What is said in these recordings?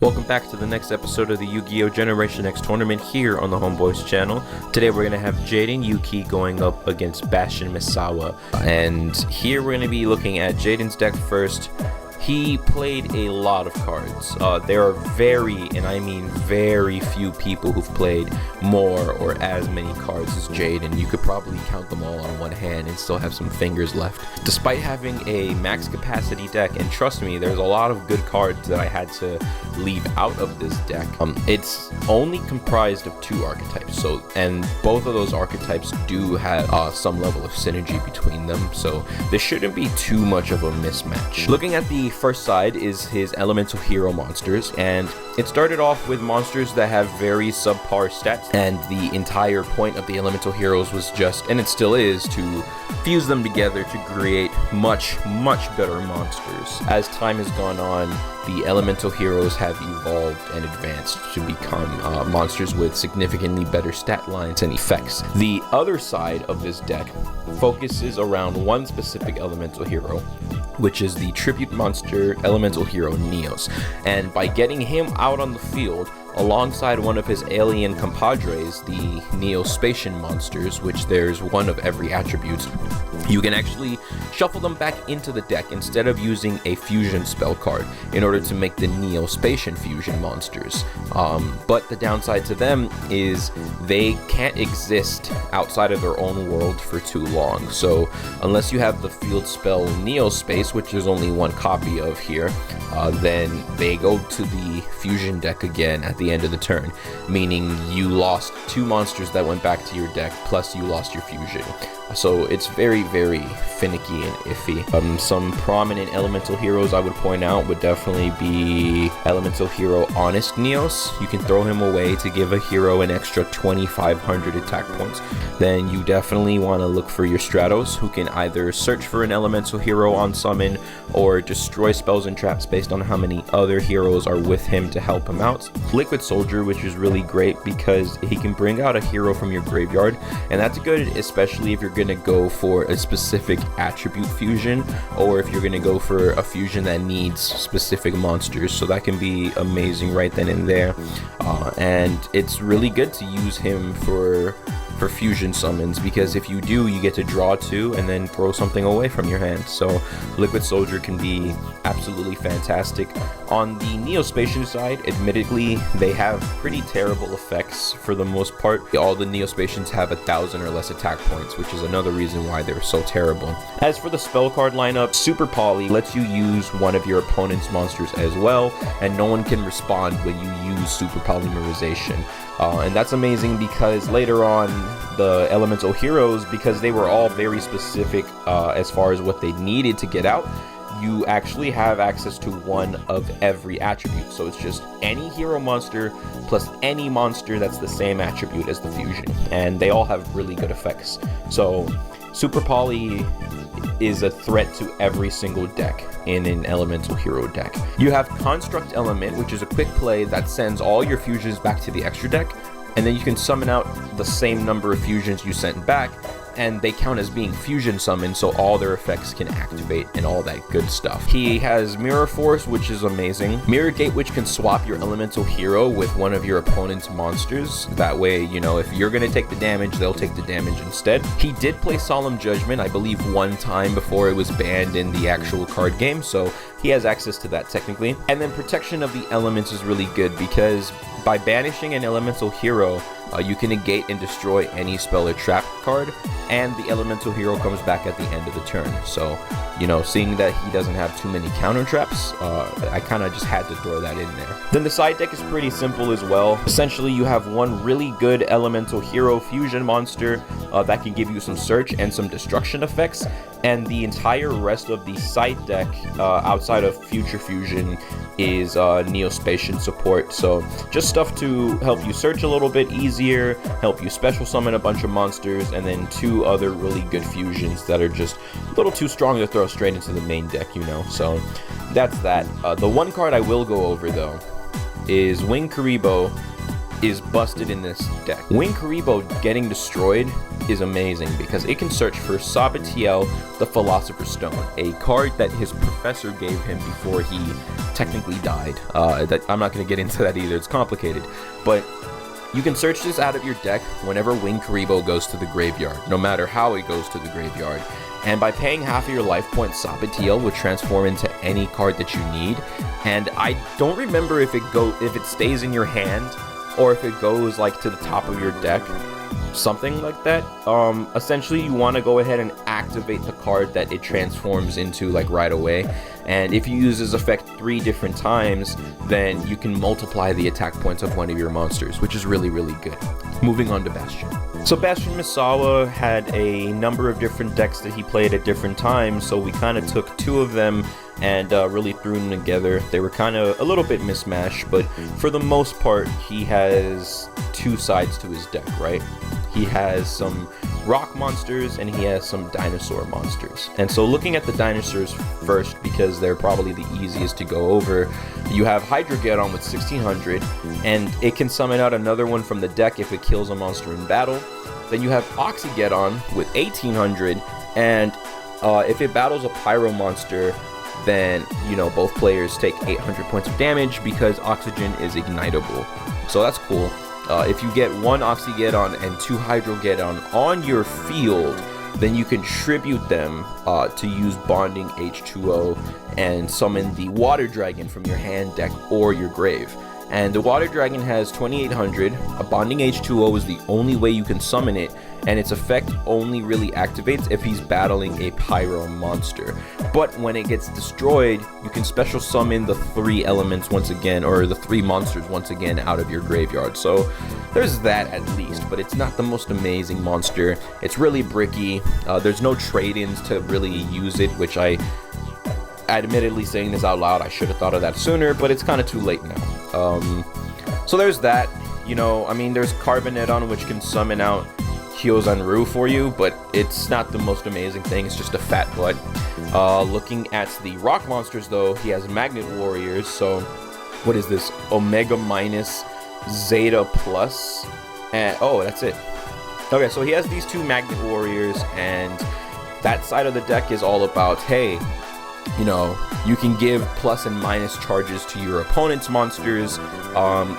Welcome back to the next episode of the Yu-Gi-Oh! Generation X tournament here on the HomeBoiz channel. Today we're going to have Jaden Yuki going up against Bastion Misawa. And here we're going to be looking at Jaden's deck first. He played a lot of cards. There are very, and I mean very few people who've played more or as many cards as Jaden. You could probably count them all on one hand and still have some fingers left. Despite having a max capacity deck, and trust me, there's a lot of good cards that I had to leave out of this deck. It's only comprised of two archetypes, and both of those archetypes do have some level of synergy between them, so this shouldn't be too much of a mismatch. Looking at the first side is his elemental hero monsters, and it started off with monsters that have very subpar stats, and the entire point of the elemental heroes was just, and it still is, to fuse them together to create much better monsters. As time has gone on, the elemental heroes have evolved and advanced to become monsters with significantly better stat lines and effects. The other side of this deck focuses around one specific elemental hero, which is the tribute monster elemental hero Neos. And by getting him out on the field alongside one of his alien compadres, the Neo-Spatian monsters, which there's one of every attribute, you can actually shuffle them back into the deck instead of using a fusion spell card in order to make the Neo-Spatian fusion monsters. But the downside to them is they can't exist outside of their own world for too long. So unless you have the field spell Neo-Space, which there's only one copy of here, then they go to the fusion deck again at the end of the turn, meaning you lost two monsters that went back to your deck, plus you lost your fusion. So it's very finicky and iffy. Some prominent elemental heroes I would point out would definitely be elemental hero Honest Neos. You can throw him away to give a hero an extra 2,500 attack points. Then you definitely want to look for your Stratos, who can either search for an elemental hero on summon or destroy spells and traps based on how many other heroes are with him to help him out. Liquid Soldier, which is really great because he can bring out a hero from your graveyard, and that's good especially if you're going to go for a specific attribute fusion, or if you're going to go for a fusion that needs specific monsters. So that can be amazing right then and there, and it's really good to use him for fusion summons, because if you do, you get to draw two and then throw something away from your hand. So Liquid Soldier can be absolutely fantastic. On the Neo-Spatian side, admittedly, they have pretty terrible effects for the most part. All the Neo-Spatians have 1,000 or less attack points, which is another reason why they're so terrible. As for the spell card lineup, Super Poly lets you use one of your opponent's monsters as well, and no one can respond when you use Super Polymerization. And that's amazing because later on, the elemental heroes, because they were all very specific as far as what they needed to get out, you actually have access to one of every attribute. So it's just any hero monster plus any monster that's the same attribute as the fusion, and they all have really good effects. So Super Poly is a threat to every single deck in an elemental hero deck. You have Construct Element, which is a quick play that sends all your fusions back to the extra deck, and then you can summon out the same number of fusions you sent back, and they count as being fusion summoned, so all their effects can activate and all that good stuff. He has Mirror Force, which is amazing. Mirror Gate, which can swap your elemental hero with one of your opponent's monsters. That way, you know, if you're gonna take the damage, they'll take the damage instead. He did play Solemn Judgment, I believe one time before it was banned in the actual card game, so he has access to that technically. And then Protection of the Elements is really good because by banishing an elemental hero, you can negate and destroy any spell or trap card, and the elemental hero comes back at the end of the turn. So, you know, seeing that he doesn't have too many counter traps, I kind of just had to throw that in there. Then the side deck is pretty simple as well. Essentially, you have one really good elemental hero fusion monster that can give you some search and some destruction effects, and the entire rest of the side deck outside of Future Fusion is Neo-Spatian support. So just stuff to help you search a little bit easier, help you special summon a bunch of monsters, and then two other really good fusions that are just a little too strong to throw straight into the main deck, you know. So that's that. The one card I will go over though is Wing Karibo, is busted in this deck. Wing Karibo getting destroyed is amazing because it can search for Sabatiel, the Philosopher's Stone, a card that his professor gave him before he technically died. I'm not going to get into that either, it's complicated. But you can search this out of your deck whenever Wing Karibo goes to the graveyard, no matter how it goes to the graveyard. And by paying half of your life points, Sabatiel would transform into any card that you need. And I don't remember if it stays in your hand or if it goes like to the top of your deck, something like that. Essentially you want to go ahead and activate the card that it transforms into like right away, and if you use this effect 3 different times, then you can multiply the attack points of one of your monsters, which is really good. Moving on to Bastion. So Bastion Misawa had a number of different decks that he played at different times, so we kind of took 2 of them and really threw them together. They were kind of a little bit mismatched, but for the most part he has 2 sides to his deck, right? He has some rock monsters and he has some dinosaur monsters. And so looking at the dinosaurs first, because they're probably the easiest to go over, you have Hydrogeddon with 1600, and it can summon out another one from the deck if it kills a monster in battle. Then you have Oxygeddon with 1800, and if it battles a pyro monster, then both players take 800 points of damage because oxygen is ignitable. So that's cool. If you get 1 Oxygeddon and 2 Hydrogeddon on your field, then you can tribute them to use bonding H2O and summon the water dragon from your hand, deck, or your grave. And the water dragon has 2800. A bonding H2O is the only way you can summon it, and its effect only really activates if he's battling a pyro monster. But when it gets destroyed, you can special summon the 3 elements once again, or the 3 monsters once again out of your graveyard. So there's that at least, but it's not the most amazing monster. It's really bricky. There's no trade-ins to really use it, which admittedly, saying this out loud, I should have thought of that sooner, but it's kind of too late now. So there's that. There's Carboneddon, which can summon out Hyozanru for you, but it's not the most amazing thing. It's just a fat butt. Looking at the rock monsters though, he has Magnet Warriors. So what is this? Omega minus, Zeta plus, and oh, that's it. Okay, so he has these 2 Magnet Warriors, and that side of the deck is all about, hey, you can give plus and minus charges to your opponent's monsters.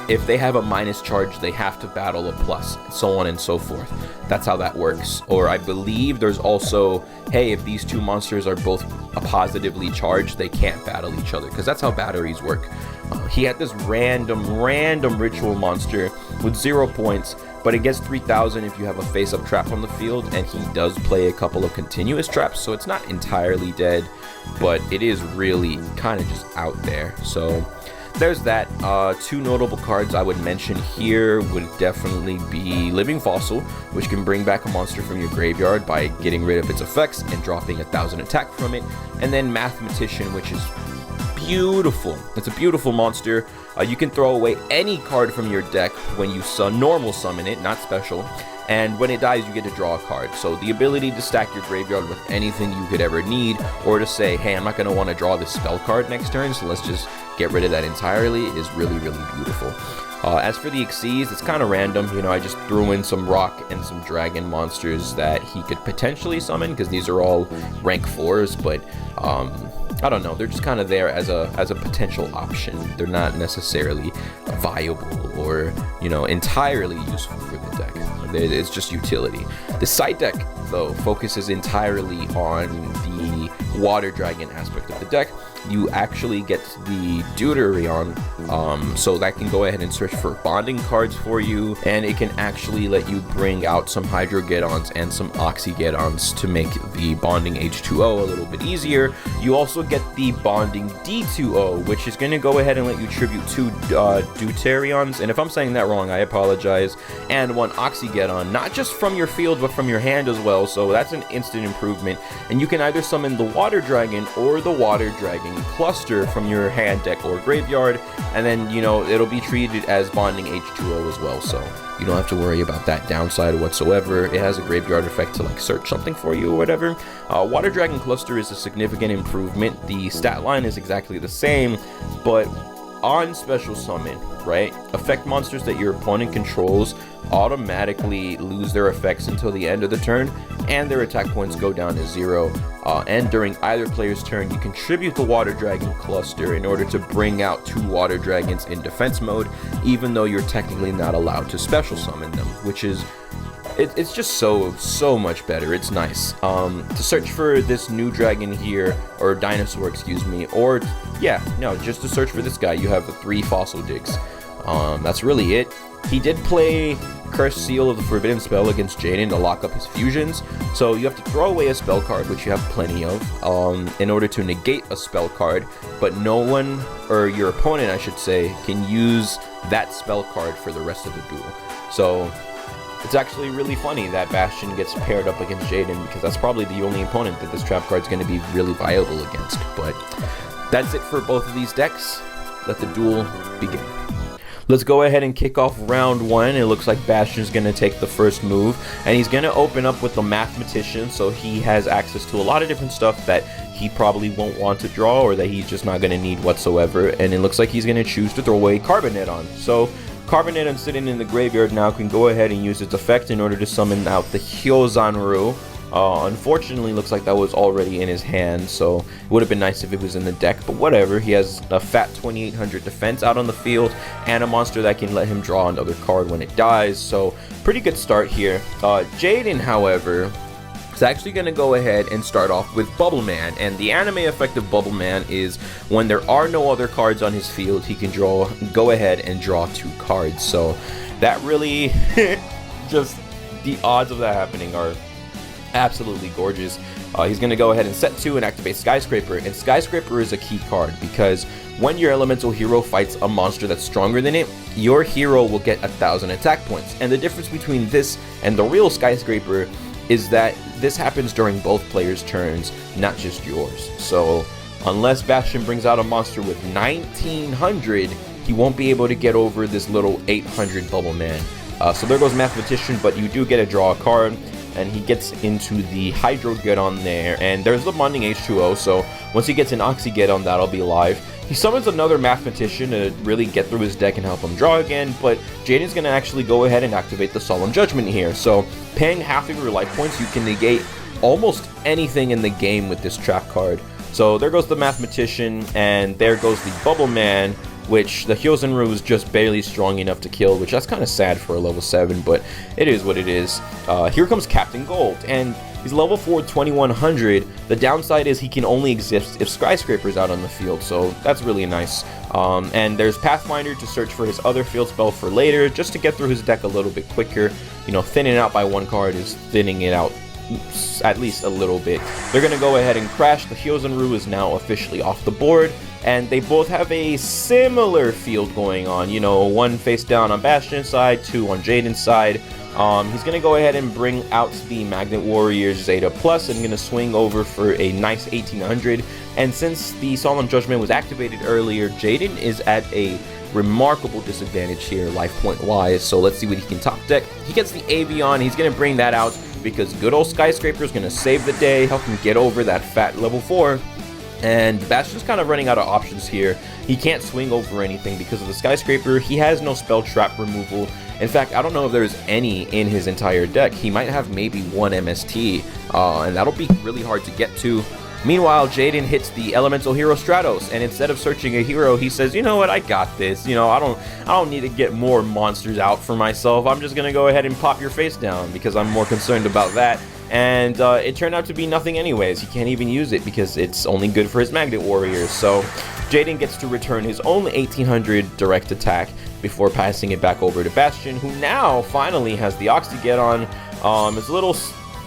If they have a minus charge, they have to battle a plus, so on and so forth. That's how that works. Or I believe there's also, hey, if these 2 monsters are both positively charged, they can't battle each other, because that's how batteries work. He had this random ritual monster with 0 points, but it gets 3000 if you have a face-up trap on the field, and he does play a couple of continuous traps, so it's not entirely dead, but it is really kind of just out there. So there's that. 2 notable cards I would mention here would definitely be Living Fossil, which can bring back a monster from your graveyard by getting rid of its effects and dropping 1000 attack from it, and then Mathematician, which is beautiful. It's a beautiful monster. You can throw away any card from your deck when you normal summon it, not special, and when it dies you get to draw a card. So the ability to stack your graveyard with anything you could ever need, or to say, hey, I'm not going to want to draw this spell card next turn, so let's just get rid of that entirely, is really beautiful. As for the Xyz, it's kind of random. I just threw in some rock and some dragon monsters that he could potentially summon, because these are all rank 4s, but I don't know, they're just kind of there as a potential option. They're not necessarily viable or entirely useful for the deck. It's just utility. The side deck though focuses entirely on the water dragon aspect of the deck. You actually get the Deuterion, so that can go ahead and search for bonding cards for you, and it can actually let you bring out some Hydrogeddons and some Oxygeddons to make the bonding H2O a little bit easier. You also get the bonding D2O, which is going to go ahead and let you tribute 2 Deuterions, and if I'm saying that wrong, I apologize, and 1 Oxygeddon, not just from your field but from your hand as well, so that's an instant improvement. And you can either summon the Water Dragon or the Water Dragon cluster from your hand, deck, or graveyard, and then it'll be treated as bonding H2O as well, so you don't have to worry about that downside whatsoever. It has a graveyard effect to like search something for you or whatever. Water Dragon cluster is a significant improvement. The stat line is exactly the same, but on special summon, right, effect monsters that your opponent controls automatically lose their effects until the end of the turn, and their attack points go down to 0. And during either player's turn, you contribute the water dragon cluster in order to bring out 2 water dragons in defense mode, even though you're technically not allowed to special summon them, which is it's just so much better. It's nice. To search for this new dragon here, or dinosaur, excuse me, or yeah, no, just to search for this guy, you have the 3 fossil digs. That's really it. He did play Cursed Seal of the Forbidden Spell against Jaden to lock up his fusions, so you have to throw away a spell card, which you have plenty of, in order to negate a spell card, but no one, or your opponent I should say, can use that spell card for the rest of the duel. So it's actually really funny that Bastion gets paired up against Jaden, because that's probably the only opponent that this trap card is going to be really viable against. But that's it for both of these decks. Let the duel begin. Let's go ahead and kick off round 1. It looks like Bastion's going to take the first move, and he's going to open up with the Mathematician, so he has access to a lot of different stuff that he probably won't want to draw, or that he's just not going to need whatsoever. And it looks like he's going to choose to throw away Carbonate on. So Carbonate, I'm sitting in the graveyard now, can go ahead and use its effect in order to summon out the Hyozanru. Unfortunately, looks like that was already in his hand, so it would have been nice if it was in the deck, but whatever. He has a fat 2800 defense out on the field, and a monster that can let him draw another card when it dies, so pretty good start here. Jaden, however, is actually going to go ahead and start off with Bubble Man, and the anime effect of Bubble Man is when there are no other cards on his field, he can go ahead and draw 2 cards, so that really, just the odds of that happening are absolutely gorgeous. He's going to go ahead and set 2 and activate Skyscraper, and Skyscraper is a key card because when your elemental hero fights a monster that's stronger than it, your hero will get 1000 attack points. And the difference between this and the real Skyscraper is that this happens during both players' turns, not just yours. So unless Bastion brings out a monster with 1900, he won't be able to get over this little 800 Bubble Man. So there goes Mathematician, but you do get to draw a card, and he gets into the Hydrogeddon there, and there's the Bonding H2O, so once he gets an Oxygeddon, that'll be live. He summons another Mathematician to really get through his deck and help him draw again, but Jaden's going to actually go ahead and activate the Solemn Judgment here. So paying half of your life points, you can negate almost anything in the game with this trap card. So there goes the Mathematician, and there goes the Bubble Man, which the Hyozanru is just barely strong enough to kill, which that's kind of sad for a level 7, but it is what it is. Here comes Captain Gold, and he's level 4, 2100. The downside is he can only exist if Skyscraper's out on the field, so that's really nice. And there's Pathfinder to search for his other field spell for later, just to get through his deck a little bit quicker. You know, thinning out by 1 card is thinning it out at least a little bit. They're going to go ahead and crash. The Hyozanru is now officially off the board, and they both have a similar field going on. You know, 1 face down on Bastion's side, 2 on Jaden's side. He's going to go ahead and bring out the Magnet Warriors Zeta Plus and going to swing over for a nice 1800. And since the Solemn Judgment was activated earlier, Jaden is at a remarkable disadvantage here life point wise, so let's see what he can top deck. He gets the Avion. He's going to bring that out because good old Skyscraper is going to save the day, help him get over that fat level 4. And Bastion's kind of running out of options here. He can't swing over anything because of the Skyscraper. He has no spell trap removal. In fact, I don't know if there's any in his entire deck. He might have maybe 1 MST, and that'll be really hard to get to. Meanwhile, Jaden hits the elemental hero Stratos, and instead of searching a hero, he says, you know what, I got this. You know, I don't need to get more monsters out for myself. I'm just gonna go ahead and pop your face down because I'm more concerned about that. And it turned out to be nothing anyways. He can't even use it because it's only good for his Magnet Warriors. So Jaden gets to return his own 1800 direct attack before passing it back over to Bastion, who now finally has the Oxygeddon. It's a little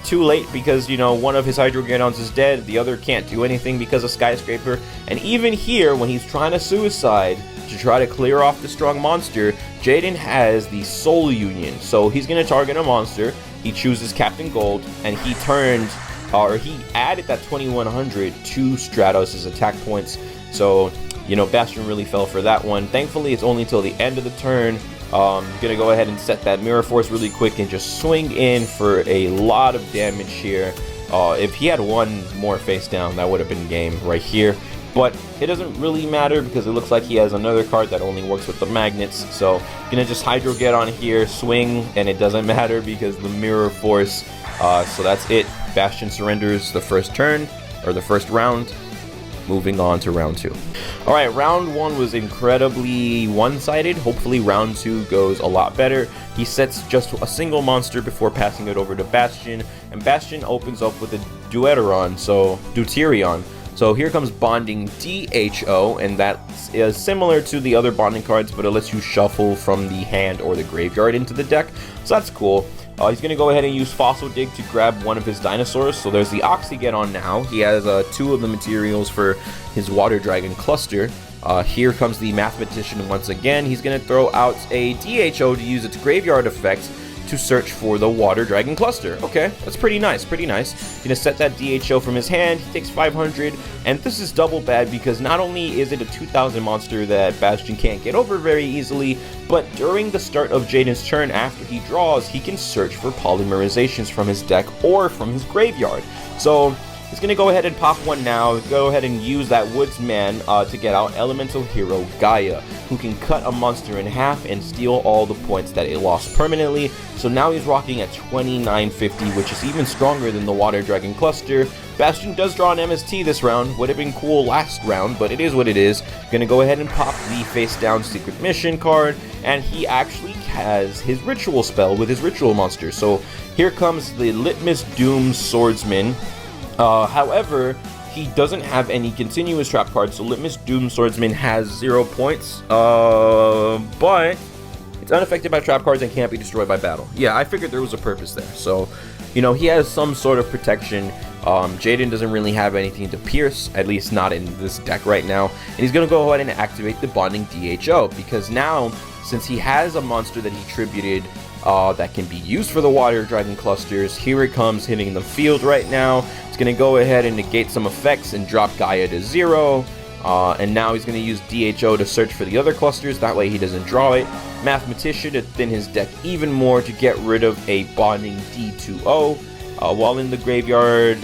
too late because, you know, one of his Hydrogeddons is dead, the other can't do anything because of Skyscraper. And even here, when he's trying to suicide to try to clear off the strong monster, Jaden has the Soul Union. So he's going to target a monster. He chooses Captain Gold, and he turned, or he added that 2100 to Stratos' attack points. So, you know, Bastion really fell for that one. Thankfully, it's only till the end of the turn. Gonna go ahead and set that Mirror Force really quick and just swing in for a lot of damage here. If he had 1 more face down, that would have been game right here. but it doesn't really matter because it looks like he has another card that only works with the magnets. So gonna just Hydro get on here, swing, and it doesn't matter because the Mirror Force. So that's it. Bastion surrenders the first turn, or the first round. Moving on to round 2. Alright, round 1 was incredibly one-sided. Hopefully round 2 goes a lot better. He sets just a single monster before passing it over to Bastion, and Bastion opens up with a Deuterion. So here comes Bonding DHO, and that is similar to the other bonding cards, but it lets you shuffle from the hand or the graveyard into the deck, so that's cool. He's going to go ahead and use Fossil Dig to grab one of his dinosaurs. So there's the Oxygeddon now. He has 2 of the materials for his Water Dragon cluster. Here comes the Mathematician once again. He's going to throw out a DHO to use its graveyard effects to search for the Water Dragon cluster. Okay, that's pretty nice, pretty nice. He's gonna set that DHO from his hand. He takes 500, and this is double bad because not only is it a 2000 monster that Bastion can't get over very easily, but during the start of Jaden's turn after he draws, he can search for polymerizations from his deck or from his graveyard. So he's going to go ahead and pop one now, go ahead and use that Woodsman to get out Elemental Hero Gaia, who can cut a monster in half and steal all the points that it lost permanently. So now he's rocking at 2950, which is even stronger than the Water Dragon cluster. Bastion does draw an MST this round. Would have been cool last round, but it is what it is. Gonna go ahead and pop the face down Secret Mission card, and he actually has his Ritual spell with his Ritual monster. So here comes the Litmus Doom Swordsman. However, he doesn't have any continuous trap cards, so Litmus Doom Swordsman has 0 points, but it's unaffected by trap cards and can't be destroyed by battle. Yeah, I figured there was a purpose there, so, you know, he has some sort of protection. Jaden doesn't really have anything to pierce, at least not in this deck right now, and he's going to go ahead and activate the Bonding DHO, because now, since he has a monster that he tributed that can be used for the Water Dragon clusters, here it comes hitting the field right now. It's going to go ahead and negate some effects and drop Gaia to 0. And now he's going to use DHO to search for the other clusters, that way he doesn't draw it. Mathematician to thin his deck even more to get rid of a Bonding D2O. While in the graveyard,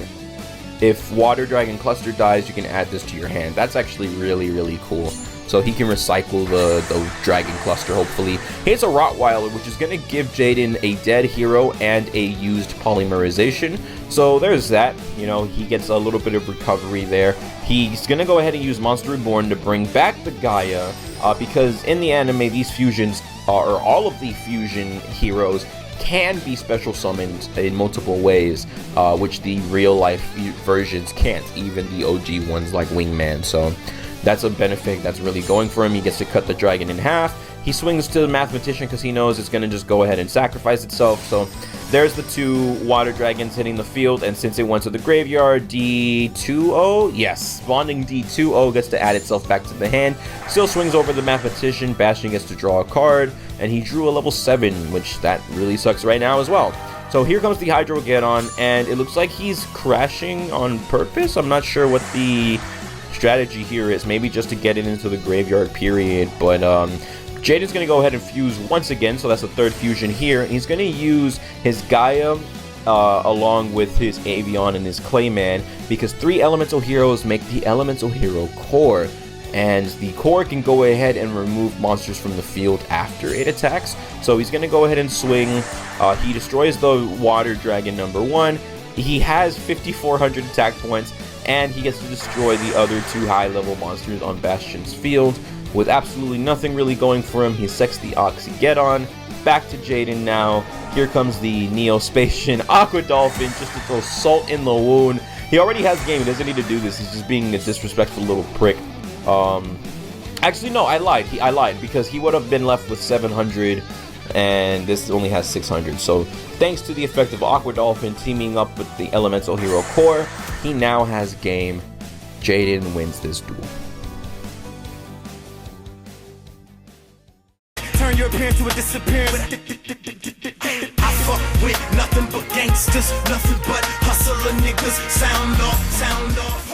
if Water Dragon cluster dies, you can add this to your hand. That's actually really, really cool. So he can recycle the Dragon cluster, hopefully. Here's a Rottweiler, which is going to give Jaden a dead hero and a used polymerization. So there's that. You know, he gets a little bit of recovery there. He's going to go ahead and use Monster Reborn to bring back the Gaia, because in the anime, these fusions, or all of the fusion heroes, can be special summoned in multiple ways, which the real-life versions can't, even the OG ones like Wingman. So that's a benefit that's really going for him. He gets to cut the dragon in half. He swings to the Mathematician because he knows it's going to just go ahead and sacrifice itself. So there's the 2 Water Dragons hitting the field, and since it went to the graveyard, D2O, yes, Bonding D2O gets to add itself back to the hand. Still swings over the Mathematician. Bastion gets to draw a card, and he drew a level 7, which that really sucks right now as well. So here comes the Hydrogeddon, and it looks like he's crashing on purpose. I'm not sure what the strategy here is, maybe just to get it into the graveyard period, but Jaden's going to go ahead and fuse once again, so that's the 3rd fusion here, and he's going to use his Gaia along with his Avion and his Clayman, because 3 elemental heroes make the elemental hero core, and the core can go ahead and remove monsters from the field after it attacks. So he's going to go ahead and swing. He destroys the Water Dragon number 1. He has 5,400 attack points, and he gets to destroy the other 2 high-level monsters on Bastion's field with absolutely nothing really going for him. He sets the Oxygeddon. Back to Jaden now. Here comes the Neo-Spatian Aqua Dolphin just to throw salt in the wound. He already has game. He doesn't need to do this. He's just being a disrespectful little prick. Actually, no, I lied. I lied because he would have been left with 700, and this only has 600. So thanks to the effect of Aqua Dolphin teaming up with the Elemental Hero Core, he now has game. Jaden wins this duel. Turn your appearance to a disappearance. I fuck with nothing but gangsters, nothing but hustler niggas. Sound off, sound off.